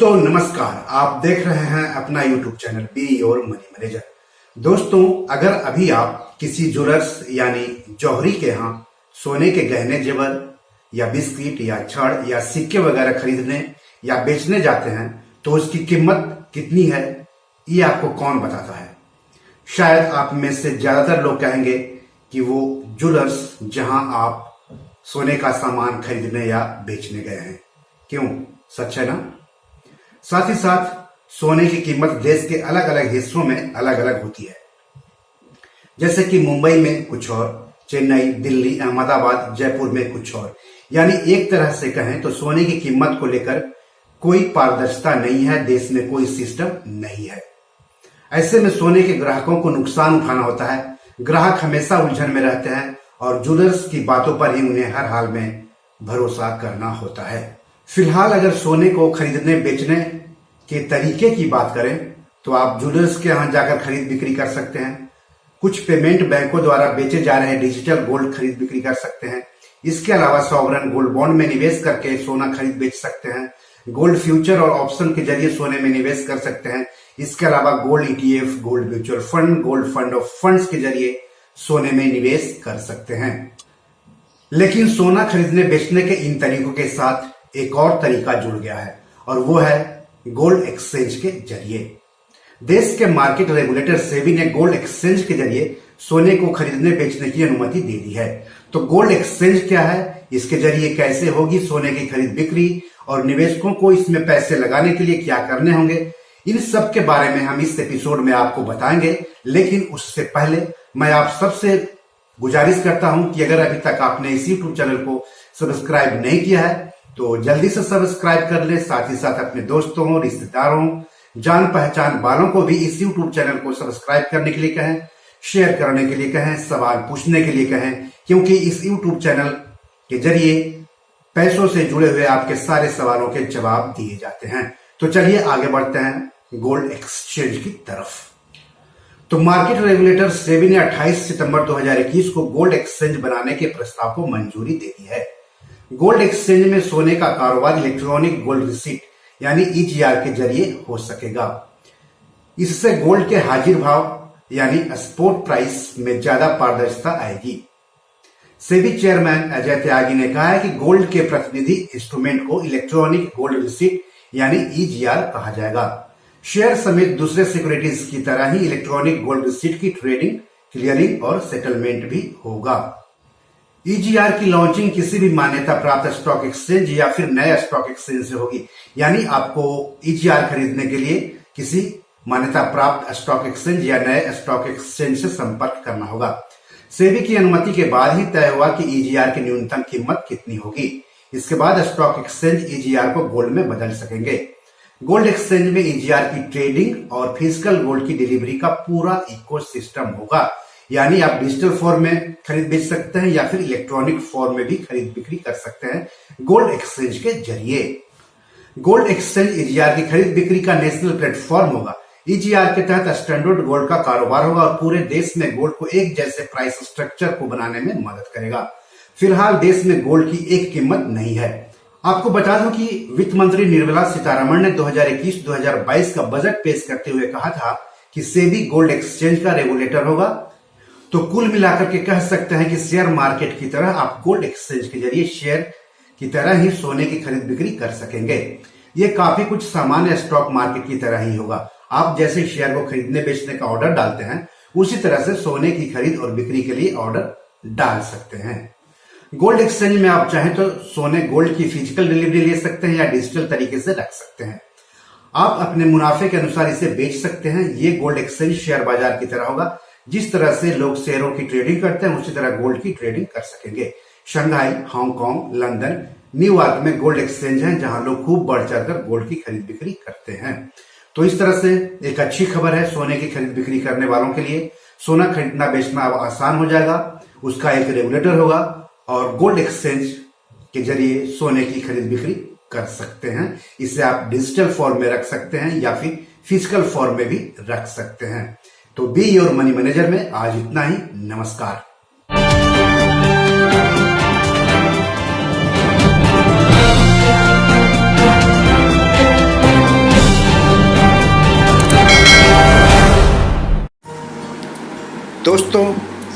दोस्तों नमस्कार, आप देख रहे हैं अपना YouTube channel be your money manager. दोस्तों, अगर अभी आप किसी ज्वेलर्स यानी जौहरी के यहाँ सोने के गहने जेवर या बिस्किट या छड़ या सिक्के वगैरह खरीदने या बेचने जाते हैं तो उसकी कीमत कितनी है ये आपको कौन बताता है। शायद आप में से ज्यादातर लोग कहेंगे कि वो ज्वेलर्स जहां आप सोने का सामान खरीदने या बेचने गए हैं। क्यों? सच है ना? साथ ही साथ सोने की कीमत देश के अलग अलग हिस्सों में अलग अलग होती है। जैसे कि मुंबई में कुछ और, चेन्नई, दिल्ली, अहमदाबाद, जयपुर में कुछ और। यानी एक तरह से कहें तो सोने की कीमत को लेकर कोई पारदर्शिता नहीं है, देश में कोई सिस्टम नहीं है। ऐसे में सोने के ग्राहकों को नुकसान उठाना होता है। ग्राहक हमेशा उलझन में रहते हैं और ज्वेलर्स की बातों पर ही उन्हें हर हाल में भरोसा करना होता है। फिलहाल अगर सोने को खरीदने बेचने के तरीके की बात करें तो आप ज्वेलर्स के यहाँ जाकर खरीद बिक्री कर सकते हैं। कुछ पेमेंट बैंकों द्वारा बेचे जा रहे डिजिटल गोल्ड खरीद बिक्री कर सकते हैं। इसके अलावा सॉवरेन गोल्ड बॉन्ड में निवेश करके सोना खरीद बेच सकते हैं। गोल्ड फ्यूचर और ऑप्शन के जरिए सोने में निवेश कर सकते हैं। इसके अलावा gold ETF, gold mutual fund, gold fund of funds के जरिए सोने में निवेश कर सकते हैं। लेकिन सोना खरीदने बेचने के इन तरीकों के साथ एक और तरीका जुड़ गया है और वो है गोल्ड एक्सचेंज के जरिए। देश के मार्केट रेगुलेटर सेबी ने गोल्ड एक्सचेंज के जरिए सोने को खरीदने बेचने की अनुमति दे दी है। तो गोल्ड एक्सचेंज क्या है, इसके जरिए कैसे होगी सोने की खरीद बिक्री और निवेशकों को इसमें पैसे लगाने के लिए क्या करने होंगे, इन सब के बारे में हम इस एपिसोड में आपको बताएंगे। लेकिन उससे पहले मैं आप सबसे गुजारिश करता हूं कि अगर अभी तक आपने इस यूट्यूब चैनल को सब्सक्राइब नहीं किया है तो जल्दी से सब्सक्राइब कर ले। साथ ही साथ अपने दोस्तों, रिश्तेदारों, जान पहचान वालों को भी इस यूट्यूब चैनल को सब्सक्राइब करने के लिए कहें, शेयर करने के लिए कहें, सवाल पूछने के लिए कहें, क्योंकि इस यूट्यूब चैनल के जरिए पैसों से जुड़े हुए आपके सारे सवालों के जवाब दिए जाते हैं। तो चलिए आगे बढ़ते हैं गोल्ड एक्सचेंज की तरफ। तो मार्केट रेगुलेटर सेबी ने 28 सितंबर 2021 को गोल्ड एक्सचेंज बनाने के प्रस्ताव को मंजूरी दे दी है। गोल्ड एक्सचेंज में सोने का कारोबार इलेक्ट्रॉनिक गोल्ड रिसीट यानी EGR के जरिए हो सकेगा। इससे गोल्ड के हाजिर भाव यानी स्पॉट प्राइस में ज्यादा पारदर्शिता आएगी। सेबी चेयरमैन अजय त्यागी ने कहा है कि गोल्ड के प्रतिनिधि इंस्ट्रूमेंट को इलेक्ट्रॉनिक गोल्ड रिसीट यानी EGR कहा जाएगा। शेयर समेत दूसरे सिक्योरिटीज की तरह ही इलेक्ट्रॉनिक गोल्ड रिसीट की ट्रेडिंग, क्लियरिंग और सेटलमेंट भी होगा। EGR की लॉन्चिंग किसी भी मान्यता प्राप्त स्टॉक एक्सचेंज या फिर नए स्टॉक एक्सचेंज से होगी। यानी आपको EGR खरीदने के लिए किसी मान्यता प्राप्त स्टॉक एक्सचेंज या नए स्टॉक एक्सचेंज से संपर्क करना होगा। सेबी की अनुमति के बाद ही तय हुआ कि EGR की न्यूनतम कीमत कितनी होगी। इसके बाद स्टॉक एक्सचेंज EGR को गोल्ड में बदल सकेंगे। गोल्ड एक्सचेंज में EGR की ट्रेडिंग और फिजिकल गोल्ड की डिलीवरी का पूरा इकोसिस्टम होगा। यानी आप डिजिटल फॉर्म में खरीद बेच सकते हैं या फिर इलेक्ट्रॉनिक फॉर्म में भी खरीद बिक्री कर सकते हैं गोल्ड एक्सचेंज के जरिए। गोल्ड एक्सचेंज EGR की खरीद बिक्री का नेशनल प्लेटफॉर्म होगा। EGR के तहत स्टैंडर्ड गोल्ड का कारोबार होगा और पूरे देश में गोल्ड को एक जैसे प्राइस स्ट्रक्चर को बनाने में मदद करेगा। फिलहाल देश में गोल्ड की एक कीमत नहीं है। आपको बता दूं कि वित्त मंत्री निर्मला सीतारमण ने 2021-2022 का बजट पेश करते हुए कहा था कि सेबी गोल्ड एक्सचेंज का रेगुलेटर होगा। तो कुल मिलाकर के कह सकते हैं कि शेयर मार्केट की तरह आप गोल्ड एक्सचेंज के जरिए शेयर की तरह ही सोने की खरीद बिक्री कर सकेंगे। ये काफी कुछ सामान्य स्टॉक मार्केट की तरह ही होगा। आप जैसे शेयर को खरीदने बेचने का ऑर्डर डालते हैं उसी तरह से सोने की खरीद और बिक्री के लिए ऑर्डर डाल सकते हैं। गोल्ड एक्सचेंज में आप चाहें तो सोने गोल्ड की फिजिकल डिलीवरी ले सकते हैं या डिजिटल तरीके से रख सकते हैं। आप अपने मुनाफे के अनुसार इसे बेच सकते हैं। ये गोल्ड एक्सचेंज शेयर बाजार की तरह होगा। जिस तरह से लोग शेयरों की ट्रेडिंग करते हैं उसी तरह गोल्ड की ट्रेडिंग कर सकेंगे। शंघाई, हांगकांग, लंदन, न्यूयॉर्क में गोल्ड एक्सचेंज हैं जहां लोग खूब बढ़ चढ़कर गोल्ड की खरीद बिक्री करते हैं। तो इस तरह से एक अच्छी खबर है सोने की खरीद बिक्री करने वालों के लिए। सोना खरीदना बेचना अब आसान हो जाएगा। उसका एक रेगुलेटर होगा और गोल्ड एक्सचेंज के जरिए सोने की खरीद बिक्री कर सकते हैं। इसे आप डिजिटल फॉर्म में रख सकते हैं या फिर फिजिकल फॉर्म में भी रख सकते हैं। तो बी योर मनी मैनेजर में आज इतना ही। नमस्कार। दोस्तों,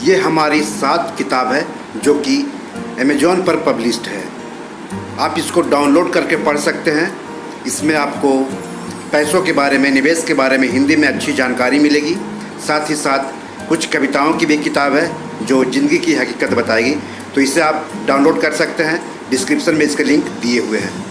ये हमारी 7 किताब है जो कि अमेजॉन पर पब्लिश्ड है। आप इसको डाउनलोड करके पढ़ सकते हैं। इसमें आपको पैसों के बारे में, निवेश के बारे में हिंदी में अच्छी जानकारी मिलेगी। साथ ही साथ कुछ कविताओं की भी किताब है जो ज़िंदगी की हकीकत बताएगी। तो इसे आप डाउनलोड कर सकते हैं। डिस्क्रिप्शन में इसके लिंक दिए हुए हैं।